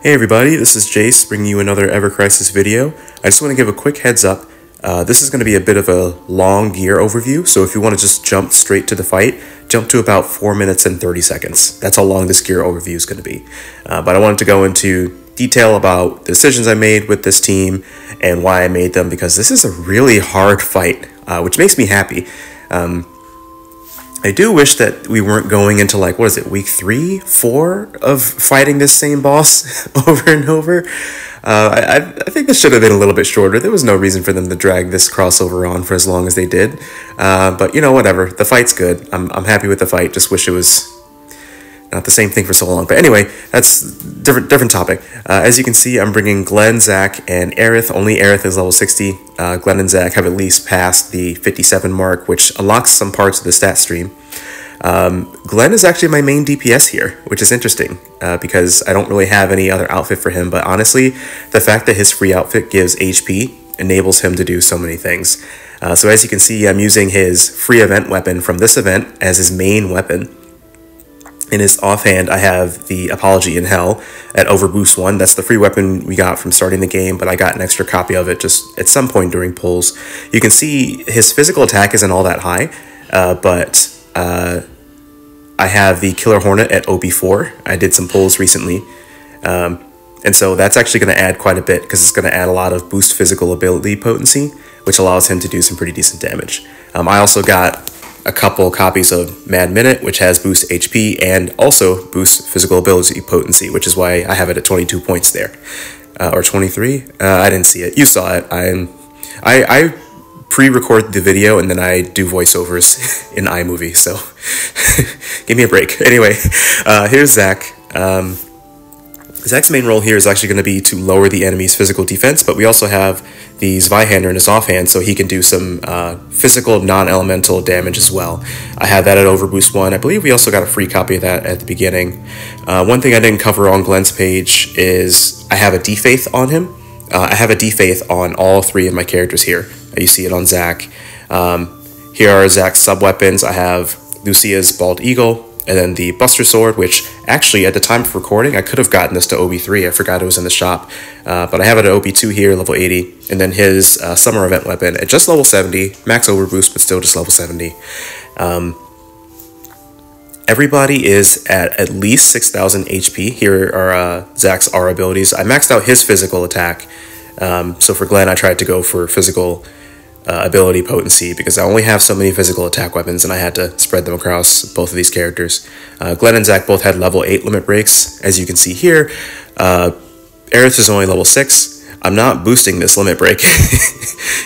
Hey everybody, this is Jace bringing you another Ever Crisis video. I just want to give a quick heads up. This is going to be a bit of a long gear overview, so if you want to just jump straight to the fight, jump to about 4 minutes and 30 seconds. That's how long this gear overview is going to be. But I wanted to go into detail about the decisions I made with this team and why I made them, because this is a really hard fight, which makes me happy. I do wish that we weren't going into like, what is it, week 3, 4 of fighting this same boss over and over. I think this should have been a little bit shorter. There was no reason for them to drag this crossover on for as long as they did. But you know, whatever. The fight's good. I'm happy with the fight. Just wish it was not the same thing for so long. But anyway, that's different topic. As you can see, I'm bringing Glenn, Zack, and Aerith. Only Aerith is level 60. Glenn and Zack have at least passed the 57 mark, which unlocks some parts of the stat stream. Glenn is actually my main DPS here, which is interesting because I don't really have any other outfit for him. But honestly, the fact that his free outfit gives HP enables him to do so many things. So as you can see, I'm using his free event weapon from this event as his main weapon. In his offhand, I have the Apology in Hell at Overboost 1. That's the free weapon we got from starting the game, but I got an extra copy of it just at some point during pulls. You can see his physical attack isn't all that high, but I have the Killer Hornet at OB4. I did some pulls recently, and so that's actually going to add quite a bit because it's going to add a lot of boost physical ability potency, which allows him to do some pretty decent damage. I also got a couple copies of Mad Minute, which has boost HP and also boost physical ability potency, which is why I have it at 22 points there, or 23. I didn't see it. You saw it. I pre-record the video and then I do voiceovers in iMovie, so give me a break. Anyway, here's Zack. Zack's main role here is actually going to be to lower the enemy's physical defense, but we also have the Zweihander in his offhand, so he can do some physical non-elemental damage as well. I have that at Overboost 1. I believe we also got a free copy of that at the beginning. One thing I didn't cover on Glenn's page is I have a Defaith on him. I have a Defaith on all 3 of my characters here. You see it on Zack. Here are Zack's sub-weapons. I have Lucia's Bald Eagle, and then the Buster Sword, which actually at the time of recording, I could have gotten this to OB3. I forgot it was in the shop. But I have it at OB2 here, level 80. And then his Summer Event weapon at just level 70. Max Overboost, but still just level 70. Everybody is at least 6,000 HP. Here are Zack's R abilities. I maxed out his physical attack. So for Glenn, I tried to go for physical ability potency because I only have so many physical attack weapons and I had to spread them across both of these characters. Glenn and Zack both had level 8 limit breaks. As you can see here, Aerith is only level 6. I'm not boosting this limit break.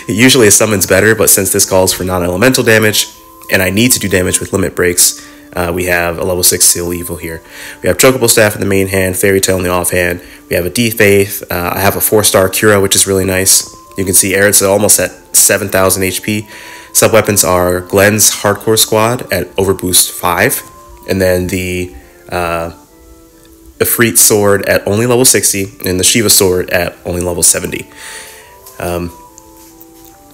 Usually a summon's better, but since this calls for non-elemental damage and I need to do damage with limit breaks, we have a level 6 Seal Evil here. We have Chocobo Staff in the main hand, Fairy Tail in the offhand. We have a Defaith. I have a 4-star Cura, which is really nice. You can see Aerith's almost at 7,000 HP. Sub-weapons are Glenn's Hardcore Squad at Overboost 5. And then the Ifrit Sword at only level 60. And the Shiva Sword at only level 70.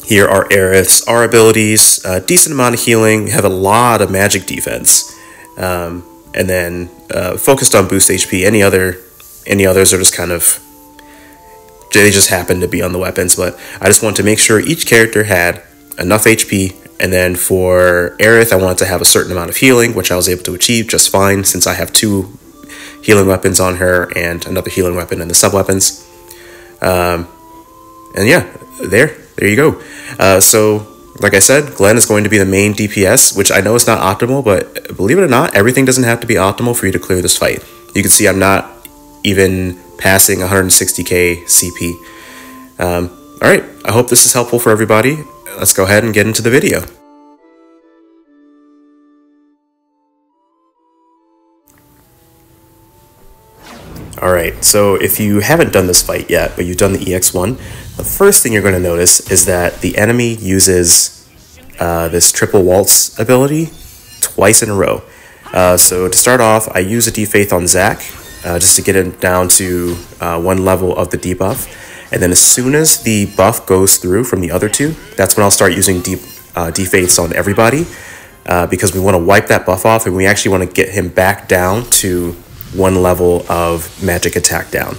Here are Aerith's R abilities. Decent amount of healing. We have a lot of magic defense. And then focused on boost HP. Any others are just kind of... they just happen to be on the weapons, but I just want to make sure each character had enough HP, and then for Aerith, I wanted to have a certain amount of healing, which I was able to achieve just fine since I have 2 healing weapons on her and another healing weapon in the sub-weapons. And yeah, there you go. So, like I said, Glenn is going to be the main DPS, which I know is not optimal, but believe it or not, everything doesn't have to be optimal for you to clear this fight. You can see I'm not even passing 160k CP. Alright, I hope this is helpful for everybody. Let's go ahead and get into the video. Alright, so if you haven't done this fight yet, but you've done the EX1, the first thing you're going to notice is that the enemy uses this triple Waltz ability twice in a row. So to start off, I use a Defaith on Zack, just to get it down to 1 level of the debuff. And then as soon as the buff goes through from the other 2, that's when I'll start using Defaiths on everybody, because we want to wipe that buff off and we actually want to get him back down to one level of magic attack down.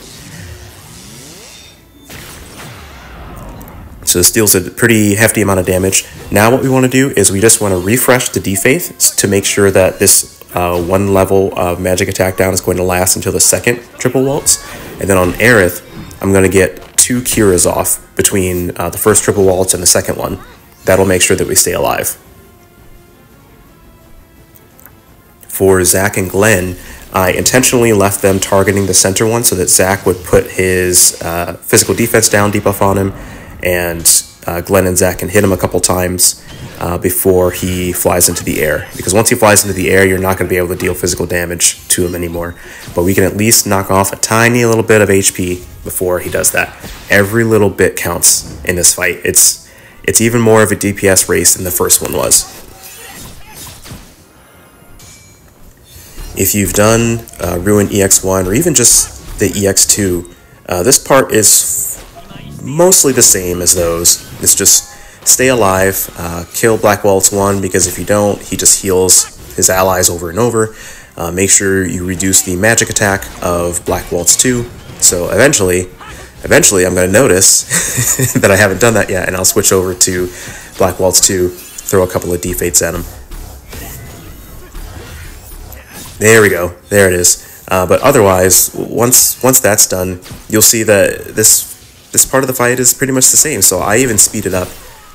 So this deals a pretty hefty amount of damage. Now what we want to do is we just want to refresh the defaith to make sure that this one level of magic attack down is going to last until the second triple waltz. And then on Aerith, I'm going to get 2 curas off between the first triple waltz and the second one. That'll make sure that we stay alive. For Zack and Glenn, I intentionally left them targeting the center one so that Zack would put his physical defense down debuff on him, and Glenn and Zack can hit him a couple times before he flies into the air. Because once he flies into the air, you're not going to be able to deal physical damage to him anymore. But we can at least knock off a tiny little bit of HP before he does that. Every little bit counts in this fight. It's even more of a DPS race than the first one was. If you've done Ruin EX1 or even just the EX2, this part is mostly the same as those. It's just stay alive, kill Black Waltz 1, because if you don't, he just heals his allies over and over. Make sure you reduce the magic attack of Black Waltz 2. So eventually I'm going to notice that I haven't done that yet, and I'll switch over to Black Waltz 2, throw a couple of defates at him. There we go. There it is. But otherwise, once that's done, you'll see that this part of the fight is pretty much the same. So I even speed it up.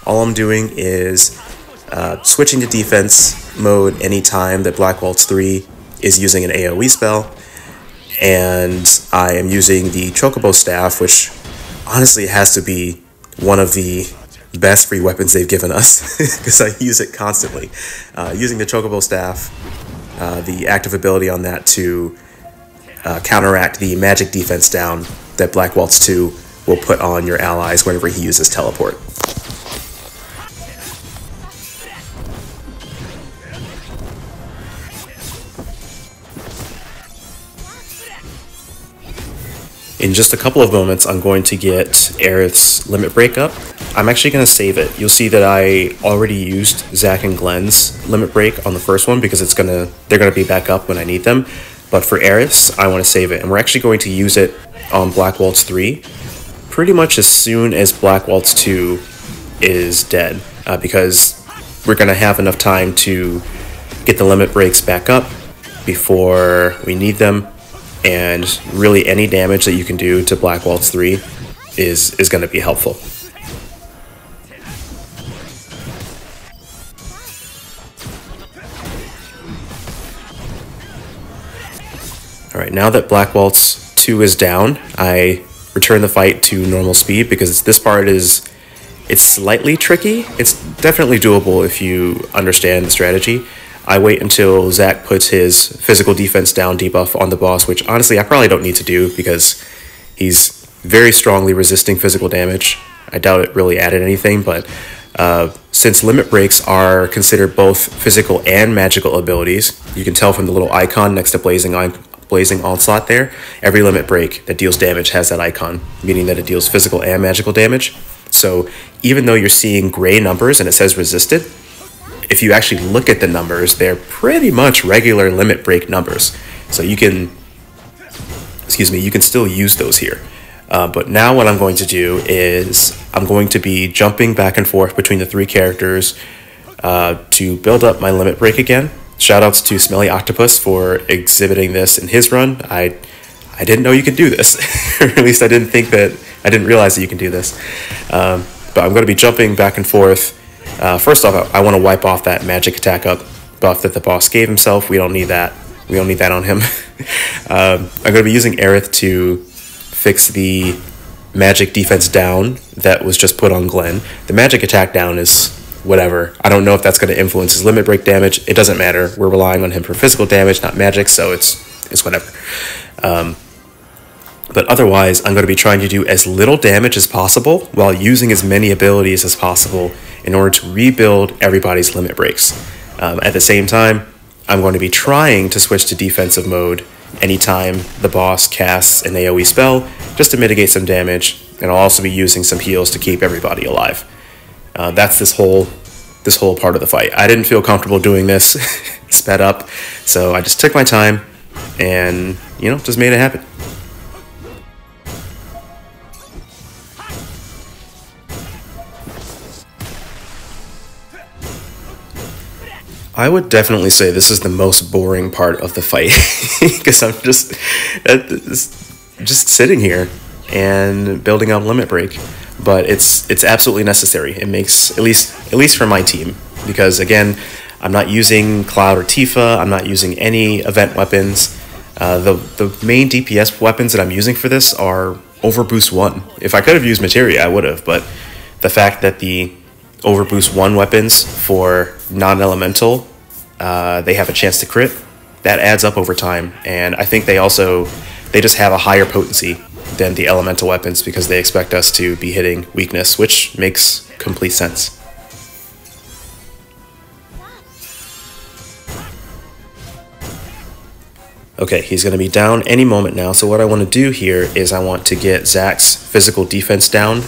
All I'm doing is switching to defense mode anytime that Black Waltz 3 is using an AoE spell. And I am using the Chocobo Staff, which honestly has to be one of the best free weapons they've given us, because I use it constantly. Using the Chocobo Staff, the active ability on that to counteract the magic defense down that Black Waltz 2 will put on your allies whenever he uses teleport. In just a couple of moments, I'm going to get Aerith's limit break up. I'm actually going to save it. You'll see that I already used Zack and Glenn's limit break on the first one because they're going to be back up when I need them. But for Aerith's, I want to save it. And we're actually going to use it on Black Waltz 3 pretty much as soon as Black Waltz 2 is dead. Because we're going to have enough time to get the limit breaks back up before we need them. And really any damage that you can do to Black Waltz 3 is going to be helpful. Alright, now that Black Waltz 2 is down, I return the fight to normal speed because this part it's slightly tricky. It's definitely doable if you understand the strategy. I wait until Zack puts his physical defense down debuff on the boss, which honestly I probably don't need to do because he's very strongly resisting physical damage. I doubt it really added anything, but since limit breaks are considered both physical and magical abilities, you can tell from the little icon next to Blazing Onslaught there, every limit break that deals damage has that icon, meaning that it deals physical and magical damage. So even though you're seeing gray numbers and it says resisted, if you actually look at the numbers, they're pretty much regular limit break numbers. So you can still use those here. But now what I'm going to do is I'm going to be jumping back and forth between the 3 characters to build up my limit break again. Shoutouts to Smelly Octopus for exhibiting this in his run. I didn't know you could do this. Or at least I didn't realize that you can do this. But I'm going to be jumping back and forth. First off, I want to wipe off that magic attack up buff that the boss gave himself. We don't need that. We don't need that on him. I'm going to be using Aerith to fix the magic defense down that was just put on Glenn. The magic attack down is whatever. I don't know if that's going to influence his limit break damage. It doesn't matter. We're relying on him for physical damage, not magic, so it's whatever. But otherwise, I'm going to be trying to do as little damage as possible while using as many abilities as possible in order to rebuild everybody's limit breaks. At the same time, I'm going to be trying to switch to defensive mode anytime the boss casts an AoE spell, just to mitigate some damage, and I'll also be using some heals to keep everybody alive. That's this whole part of the fight. I didn't feel comfortable doing this sped up, so I just took my time and you know, just made it happen. I would definitely say this is the most boring part of the fight because I'm just sitting here and building up limit break, but it's absolutely necessary. It makes at least for my team, because again, I'm not using Cloud or Tifa. I'm not using any event weapons. The main DPS weapons that I'm using for this are Overboost 1. If I could have used Materia, I would have, but the fact that the Overboost 1 weapons for non-elemental, they have a chance to crit, that adds up over time, and I think they just have a higher potency than the elemental weapons because they expect us to be hitting weakness, which makes complete sense. Okay, he's going to be down any moment now, so what I want to do here is I want to get Zack's physical defense down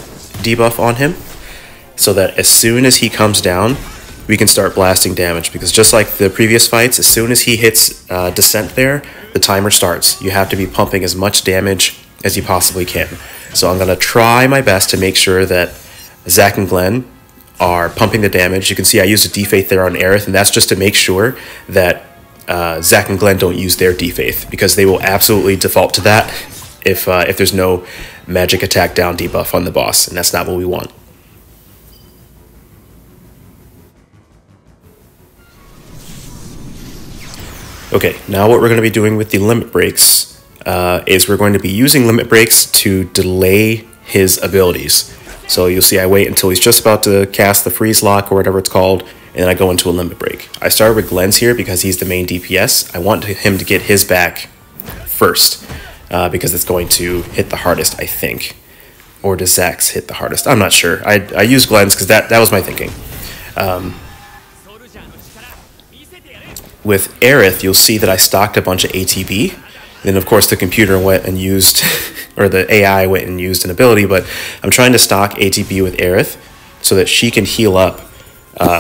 debuff on him, so that as soon as he comes down, we can start blasting damage, because just like the previous fights, as soon as he hits Descent there, the timer starts. You have to be pumping as much damage as you possibly can. So I'm going to try my best to make sure that Zack and Glenn are pumping the damage. You can see I used a Defaith there on Aerith, and that's just to make sure that Zack and Glenn don't use their Defaith, because they will absolutely default to that if there's no magic attack down debuff on the boss, and that's not what we want. Okay, now what we're going to be doing with the limit breaks is we're going to be using limit breaks to delay his abilities. So you'll see I wait until he's just about to cast the freeze lock or whatever it's called, and then I go into a limit break. I started with Glenn's here because he's the main DPS. I want him to get his back first because it's going to hit the hardest, I think. Or does Zack's hit the hardest? I'm not sure. I used Glenn's because that was my thinking. With Aerith, you'll see that I stocked a bunch of ATB. Then, of course, the computer went and used, or the AI went and used an ability, but I'm trying to stock ATB with Aerith so that she can heal up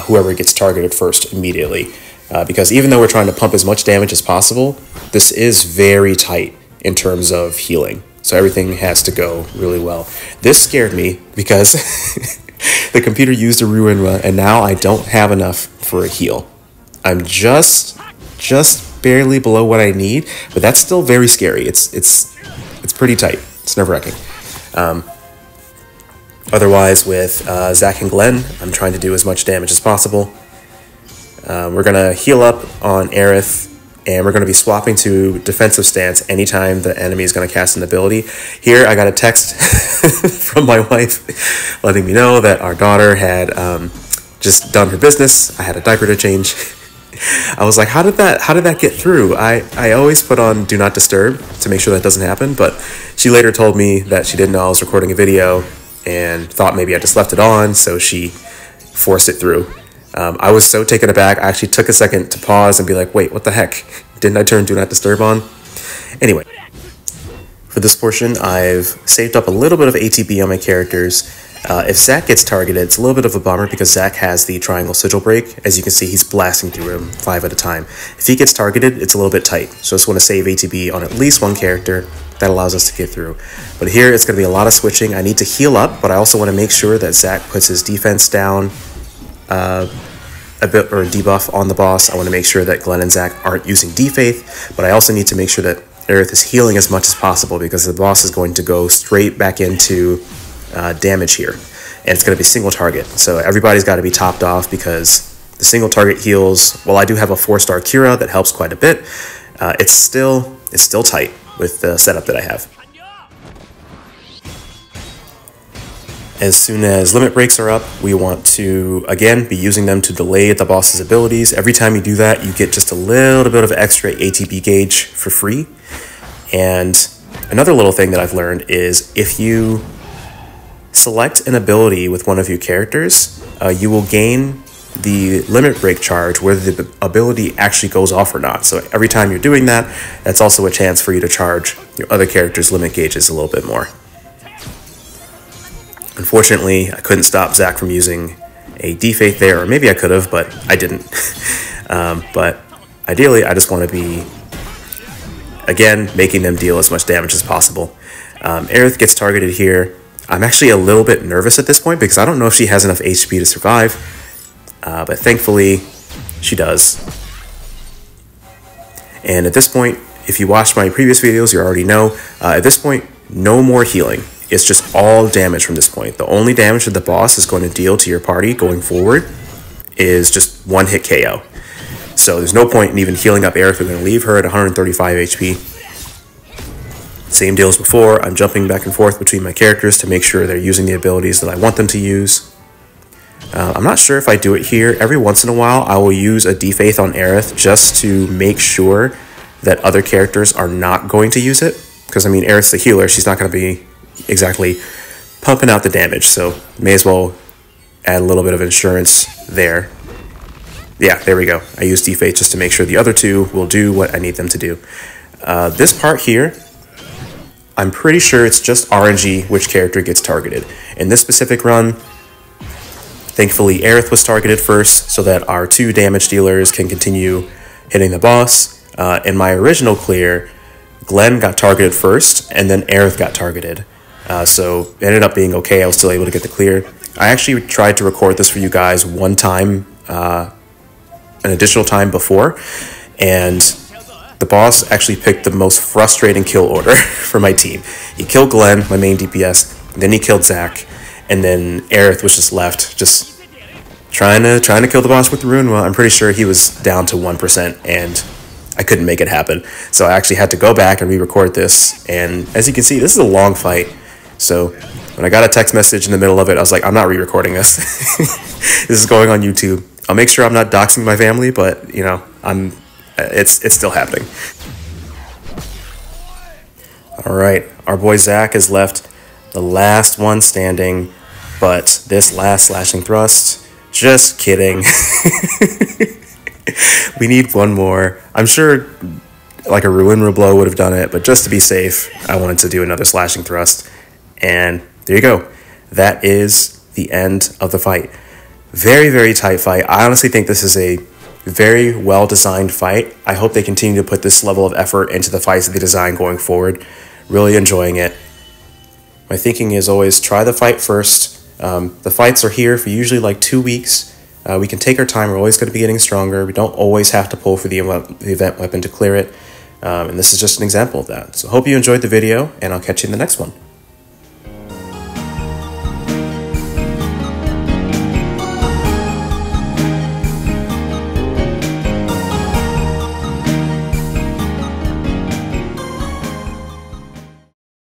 whoever gets targeted first immediately. Because even though we're trying to pump as much damage as possible, this is very tight in terms of healing. So everything has to go really well. This scared me because the computer used a Ruinra, and now I don't have enough for a heal. I'm just barely below what I need, but that's still very scary. It's pretty tight. It's nerve-wracking. Otherwise, with Zack and Glenn, I'm trying to do as much damage as possible. We're gonna heal up on Aerith, and we're gonna be swapping to defensive stance anytime the enemy is gonna cast an ability. Here, I got a text from my wife letting me know that our daughter had just done her business. I had a diaper to change. I was like, how did that get through? I always put on Do Not Disturb to make sure that doesn't happen, but she later told me that she didn't know I was recording a video and thought maybe I just left it on, so she forced it through. I was so taken aback, I actually took a second to pause and be like, wait, what the heck? Didn't I turn Do Not Disturb on? Anyway, for this portion, I've saved up a little bit of ATB on my characters. If Zack gets targeted, it's a little bit of a bummer because Zack has the triangle sigil break. As you can see, he's blasting through him 5 at a time. If he gets targeted, it's a little bit tight. So I just want to save ATB on at least one character. That allows us to get through. But here, it's going to be a lot of switching. I need to heal up, but I also want to make sure that Zack puts his defense down a bit, or a debuff on the boss. I want to make sure that Glenn and Zack aren't using Defaith, but I also need to make sure that Aerith is healing as much as possible because the boss is going to go straight back into damage here, and it's going to be single target, so everybody's got to be topped off because the single target heals. While I do have a 4-star Cura that helps quite a bit, it's still tight with the setup that I have. As soon as limit breaks are up, we want to again be using them to delay the boss's abilities. Every time you do that, you get just a little bit of extra ATB gauge for free. And another little thing that I've learned is if you select an ability with one of your characters, you will gain the limit break charge whether the ability actually goes off or not. So every time you're doing that, that's also a chance for you to charge your other character's limit gauges a little bit more. Unfortunately, I couldn't stop Zack from using a Defaith there, or maybe I could have, but I didn't. But ideally, I just want to be again, making them deal as much damage as possible. Aerith gets targeted here. I'm actually a little bit nervous at this point because I don't know if she has enough HP to survive, but thankfully she does. And at this point, if you watched my previous videos, you already know, at this point, no more healing. It's just all damage from this point. The only damage that the boss is going to deal to your party going forward is just one hit KO. So there's no point in even healing up Aerith. We're going to leave her at 135 HP. Same deal as before. I'm jumping back and forth between my characters to make sure they're using the abilities that I want them to use. I'm not sure if I do it here. Every once in a while, I will use a Defaith on Aerith just to make sure that other characters are not going to use it. Because, I mean, Aerith's the healer. She's not going to be exactly pumping out the damage. So, may as well add a little bit of insurance there. Yeah, there we go. I use Defaith just to make sure the other two will do what I need them to do. This part here, I'm pretty sure it's just RNG which character gets targeted. In this specific run, thankfully Aerith was targeted first so that our 2 damage dealers can continue hitting the boss. In my original clear, Glenn got targeted first and then Aerith got targeted. So it ended up being okay. I was still able to get the clear. I actually tried to record this for you guys one time, an additional time before, and the boss actually picked the most frustrating kill order for my team. He killed Glenn, my main DPS, then he killed Zack, and then Aerith was just left, just trying to kill the boss with the rune. Well, I'm pretty sure he was down to 1%, and I couldn't make it happen. So I actually had to go back and re-record this, and as you can see, this is a long fight. So when I got a text message in the middle of it, I was like, I'm not re-recording this. This is going on YouTube. I'll make sure I'm not doxing my family, but, you know, it's still happening. All right, our boy Zack is left the last one standing, but this last slashing thrust, just kidding. We need one more. I'm sure like a ruin blow would have done it, but just to be safe, I wanted to do another slashing thrust. And there you go. That is the end of the fight. Very, very tight fight. I honestly think this is a very well-designed fight. I hope they continue to put this level of effort into the fights that they design going forward. Really enjoying it. My thinking is always try the fight first. The fights are here for usually like 2 weeks. We can take our time. We're always going to be getting stronger. We don't always have to pull for the event weapon to clear it. And this is just an example of that. So hope you enjoyed the video, and I'll catch you in the next one.